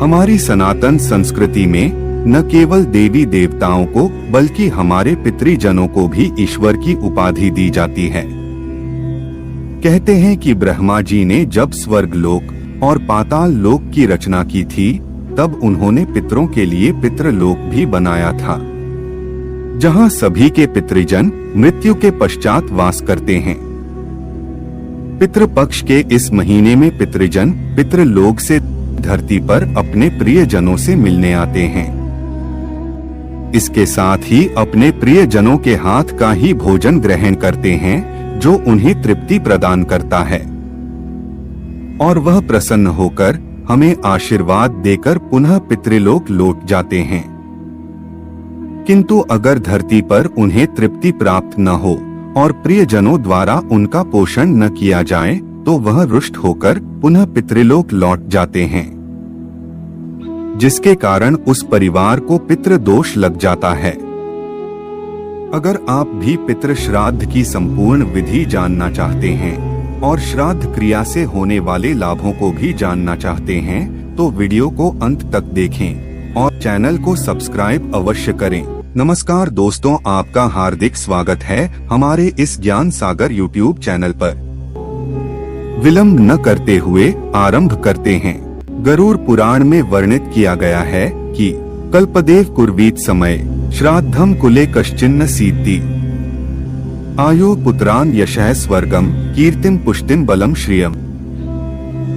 हमारी सनातन संस्कृति में न केवल देवी देवताओं को बल्कि हमारे पितृजनों को भी ईश्वर की उपाधि दी जाती है। कहते हैं कि ब्रह्मा जी ने जब स्वर्ग लोक और पाताल लोक की रचना की थी तब उन्होंने पितरों के लिए पितृलोक भी बनाया था, जहां सभी के पितृजन मृत्यु के पश्चात वास करते हैं। पितृपक्ष के इस महीने में पितृजन पितृलोक से धरती पर अपने प्रियजनों से मिलने आते हैं। इसके साथ ही अपने प्रियजनों के हाथ का ही भोजन ग्रहण करते हैं जो उन्हें तृप्ति प्रदान करता है, और वह प्रसन्न होकर हमें आशीर्वाद देकर पुनः पितृलोक लौट जाते हैं। किंतु अगर धरती पर उन्हें तृप्ति प्राप्त न हो और प्रियजनों द्वारा उनका पोषण न किया जाए तो वह रुष्ट होकर पुनः पितृलोक लौट जाते हैं, जिसके कारण उस परिवार को पितृदोष लग जाता है। अगर आप भी पितृ श्राद्ध की संपूर्ण विधि जानना चाहते हैं और श्राद्ध क्रिया से होने वाले लाभों को भी जानना चाहते हैं तो वीडियो को अंत तक देखें और चैनल को सब्सक्राइब अवश्य करें। नमस्कार दोस्तों, आपका हार्दिक स्वागत है हमारे इस ज्ञान सागर यूट्यूब चैनल पर। विलंब न करते हुए आरंभ करते हैं। गरुड़ पुराण में वर्णित किया गया है कि कल्पदेव कुर्वीत समय श्राद्धम कुले कश्चिन्न सीद्धि आयु पुत्रान यशः स्वर्गम कीर्तिम पुष्टिम बलम श्रियम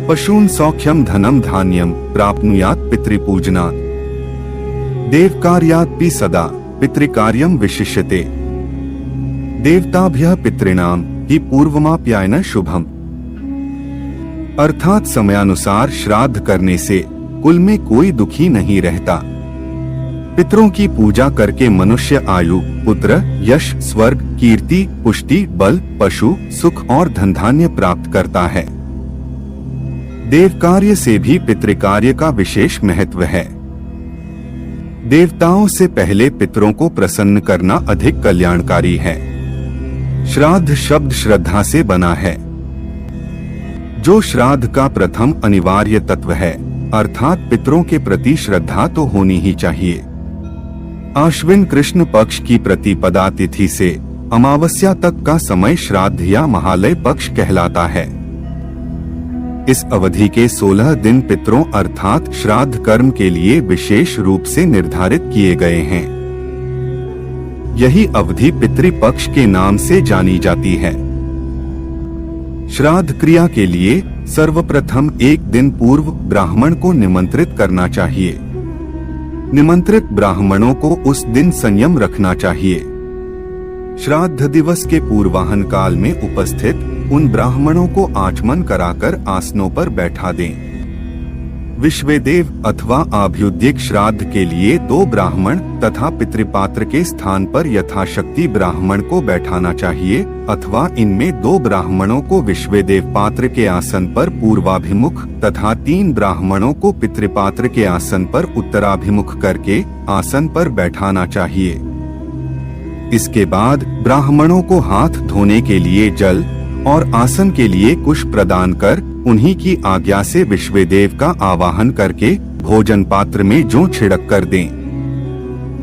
पशून सौख्यम धनम धान्यम प्राप्नुयात् पितृपूजनात् देवकार्यात् सदा पितृकार्यम विशिष्यते देवताभ्यः पितॄणाम हि पूर्वमाप्यायन शुभम। अर्थात समयानुसार श्राद्ध करने से कुल में कोई दुखी नहीं रहता। पितरों की पूजा करके मनुष्य आयु, पुत्र, यश, स्वर्ग, कीर्ति, पुष्टि, बल, पशु, सुख और धन धान्य प्राप्त करता है। देवकार्य से भी पितृकार्य का विशेष महत्व है। देवताओं से पहले पितरों को प्रसन्न करना अधिक कल्याणकारी है। श्राद्ध शब्द श्रद्धा से बना है, जो श्राद्ध का प्रथम अनिवार्य तत्व है, अर्थात पितरों के प्रति श्रद्धा तो होनी ही चाहिए। आश्विन कृष्ण पक्ष की प्रतिपदा तिथि से अमावस्या तक का समय श्राद्ध या महालय पक्ष कहलाता है। इस अवधि के 16 दिन पितरों अर्थात श्राद्ध कर्म के लिए विशेष रूप से निर्धारित किए गए हैं। यही अवधि पितृपक्ष के नाम से जानी जाती है। श्राद्ध क्रिया के लिए सर्वप्रथम एक दिन पूर्व ब्राह्मण को निमंत्रित करना चाहिए। निमंत्रित ब्राह्मणों को उस दिन संयम रखना चाहिए। श्राद्ध दिवस के पूर्वाहन काल में उपस्थित उन ब्राह्मणों को आचमन कराकर आसनों पर बैठा दें। विश्वेदेव अथवा आभ्युदयिक श्राद्ध के लिए 2 ब्राह्मण तथा पितृपात्र के स्थान पर यथाशक्ति ब्राह्मण को बैठाना चाहिए, अथवा इनमें 2 ब्राह्मणों को विश्वेदेव पात्र के आसन पर पूर्वाभिमुख तथा 3 ब्राह्मणों को पितृपात्र के आसन पर उत्तराभिमुख करके आसन पर बैठाना चाहिए। इसके बाद ब्राह्मणों को हाथ धोने के लिए जल और आसन के लिए कुश प्रदान कर उन्हीं की आज्ञा से विश्वेदेव का आवाहन करके भोजन पात्र में जौ छिड़क कर दें।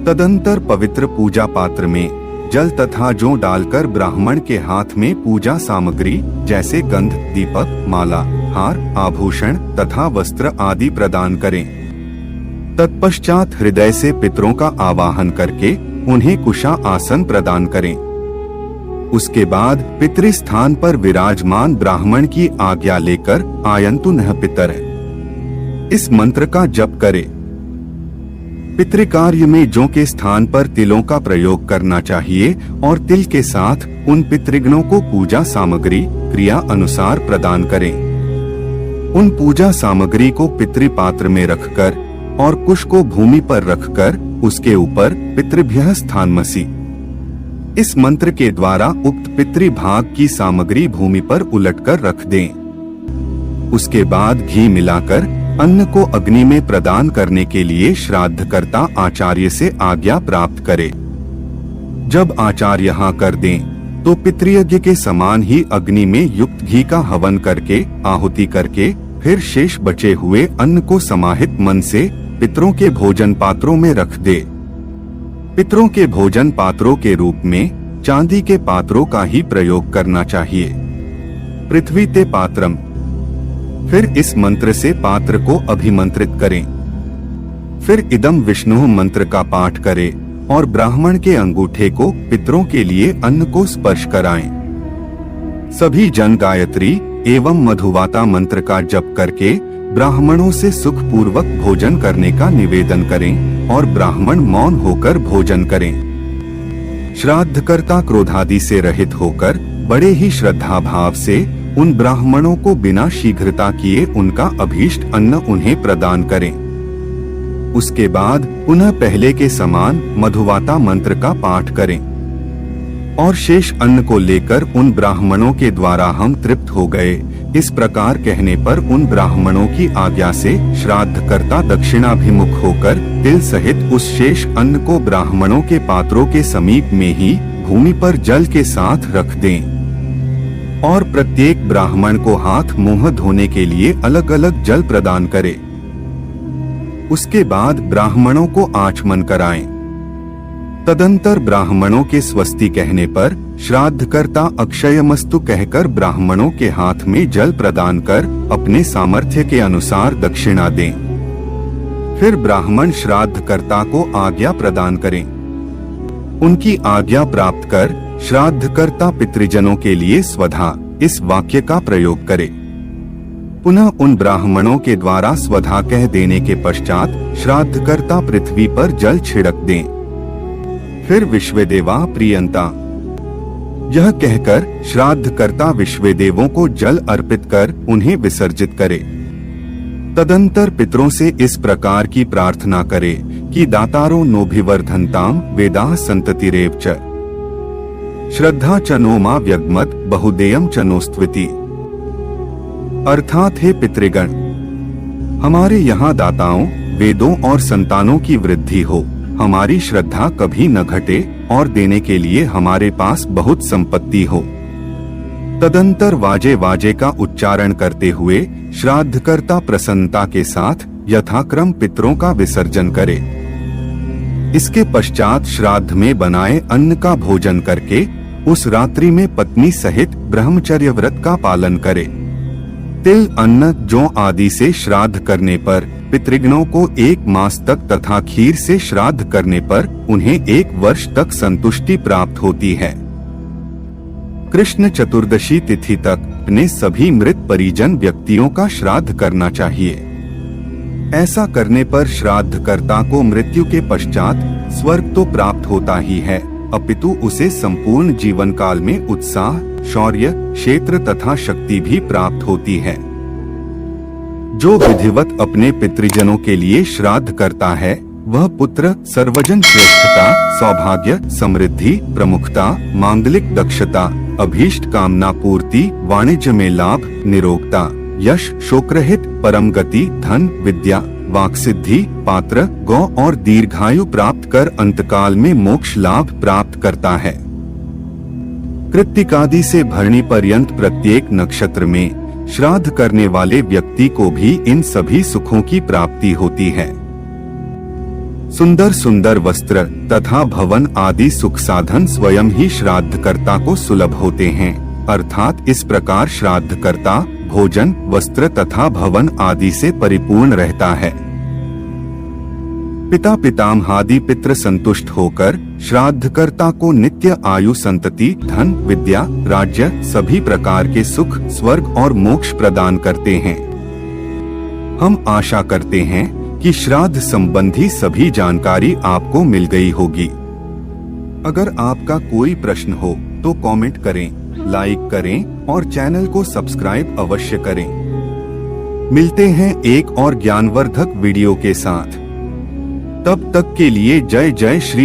तदंतर पवित्र पूजा पात्र में जल तथा जौ डालकर ब्राह्मण के हाथ में पूजा सामग्री जैसे गंध, दीपक, माला, हार, आभूषण तथा वस्त्र आदि प्रदान करें। तत्पश्चात हृदय से पितरों का आवाहन करके उन्हें कुशा आसन प्रदान करें। उसके बाद पितृस्थान पर विराजमान ब्राह्मण की आज्ञा लेकर आयन्तु नः पितर इस मंत्र का जप करें। पितृकार्य में जौ के स्थान पर तिलों का प्रयोग करना चाहिए और तिल के साथ उन पितृगणों को पूजा सामग्री क्रिया अनुसार प्रदान करें। उन पूजा सामग्री को पितृपात्र में रखकर और कुश को भूमि पर रखकर उसके ऊपर पितृभ्यः स्थानमसि इस मंत्र के द्वारा उक्त पितृभाग की सामग्री भूमि पर उलटकर रख दें। उसके बाद घी मिलाकर अन्न को अग्नि में प्रदान करने के लिए श्राद्धकर्ता आचार्य से आज्ञा प्राप्त करे। जब आचार्य हाँ कर दें तो पितृयज्ञ के समान ही अग्नि में युक्त घी का हवन करके आहुति करके फिर शेष बचे हुए अन्न को समाहित मन से पितरों के भोजन पात्रों में रख दे। पितरों के भोजन पात्रों के रूप में चांदी के पात्रों का ही प्रयोग करना चाहिए। पृथ्वी ते पात्रम। फिर इस मंत्र से पात्र को अभिमंत्रित करें। फिर इदम विष्णु मंत्र का पाठ करें और ब्राह्मण के अंगूठे को पितरों के लिए अन्न को स्पर्श कराएं। सभी जन गायत्री एवं मधुवाता मंत्र का जप करके ब्राह्मणों से सुख पूर्वक भोजन करने का निवेदन करें और ब्राह्मण मौन होकर भोजन करें। श्राद्धकर्ता क्रोधादि से रहित होकर बड़े ही श्रद्धा भाव से उन ब्राह्मणों को बिना शीघ्रता किए उनका अभीष्ट अन्न उन्हें प्रदान करें। उसके बाद पुनः पहले के समान मधुवाता मंत्र का पाठ करें और शेष अन्न को लेकर उन ब्राह्मणों के द्वारा हम तृप्त हो गए, इस प्रकार कहने पर उन ब्राह्मणों की आज्ञा से श्राद्धकर्ता दक्षिणाभिमुख होकर तिल सहित उस शेष अन्न को ब्राह्मणों के पात्रों के समीप में ही भूमि पर जल के साथ रख दें और प्रत्येक ब्राह्मण को हाथ मुंह धोने के लिए अलग अलग जल प्रदान करें। उसके बाद ब्राह्मणों को आचमन कराएं। तदंतर ब्राह्मणों के स्वस्ति कहने पर श्राद्धकर्ता अक्षयमस्तु कहकर ब्राह्मणों के हाथ में जल प्रदान कर अपने सामर्थ्य के अनुसार दक्षिणा दें। फिर ब्राह्मण श्राद्धकर्ता को आज्ञा प्रदान करें। उनकी आज्ञा प्राप्त कर श्राद्धकर्ता पितृजनों के लिए स्वधा इस वाक्य का प्रयोग करे। पुनः उन ब्राह्मणों के द्वारा स्वधा कह देने के पश्चात श्राद्धकर्ता पृथ्वी पर जल छिड़क दें। फिर विश्वदेवा प्रियंता यह कहकर श्राद्धकर्ता विश्वदेवों को जल अर्पित कर उन्हें विसर्जित करे। तदंतर पितरों से इस प्रकार की प्रार्थना करे कि दातारो नोभिवर्धन्ताम वेदाः संततिरेव च श्रद्धा च नो मा व्यगमत बहुदेयम च नोस्त्विति। अर्थात हे पितृगण, हमारे यहाँ दाताओं, वेदों और संतानों की वृद्धि हो, हमारी श्रद्धा कभी न घटे और देने के लिए हमारे पास बहुत संपत्ति हो। तदंतर वाजे वाजे का उच्चारण करते हुए श्राद्धकर्ता प्रसन्नता के साथ यथाक्रम पितरों का विसर्जन करे। इसके पश्चात श्राद्ध में बनाए अन्न का भोजन करके उस रात्रि में पत्नी सहित ब्रह्मचर्य व्रत का पालन करे। तिल, अन्न, जौ आदि से श्राद्ध करने पर पितृगणों को 1 मास तक तथा खीर से श्राद्ध करने पर उन्हें 1 वर्ष तक संतुष्टि प्राप्त होती है। कृष्ण चतुर्दशी तिथि तक अपने सभी मृत परिजन व्यक्तियों का श्राद्ध करना चाहिए। ऐसा करने पर श्राद्धकर्ता को मृत्यु के पश्चात स्वर्ग तो प्राप्त होता ही है, अपितु उसे संपूर्ण जीवन काल में उत्साह, शौर्य, क्षेत्र तथा शक्ति भी प्राप्त होती है। जो विधिवत अपने पितृजनों के लिए श्राद्ध करता है वह पुत्र, सर्वजन श्रेष्ठता, सौभाग्य, समृद्धि, प्रमुखता, मांगलिक दक्षता, अभीष्ट कामना पूर्ति, वाणिज्य में लाभ, निरोगता, यश, शोकरहित, परम गति, धन, विद्या, वाक्सिद्धि, पात्र, गौ और दीर्घायु प्राप्त कर अंतकाल में मोक्ष लाभ प्राप्त करता है। कृत्तिकादि से भरणी पर्यंत प्रत्येक नक्षत्र में श्राद्ध करने वाले व्यक्ति को भी इन सभी सुखों की प्राप्ति होती है। सुंदर सुंदर वस्त्र तथा भवन आदि सुख साधन स्वयं ही श्राद्धकर्ता को सुलभ होते हैं, अर्थात इस प्रकार श्राद्धकर्ता भोजन, वस्त्र तथा भवन आदि से परिपूर्ण रहता है। पिता पितामहादि पितृ संतुष्ट होकर श्राद्धकर्ता को नित्य आयु, संतति, धन, विद्या, राज्य, सभी प्रकार के सुख, स्वर्ग और मोक्ष प्रदान करते हैं। हम आशा करते हैं कि श्राद्ध संबंधी सभी जानकारी आपको मिल गई होगी। अगर आपका कोई प्रश्न हो तो कमेंट करें, लाइक करें और चैनल को सब्सक्राइब अवश्य करें। मिलते हैं एक और ज्ञानवर्धक वीडियो के साथ। तब तक के लिए जय जय श्री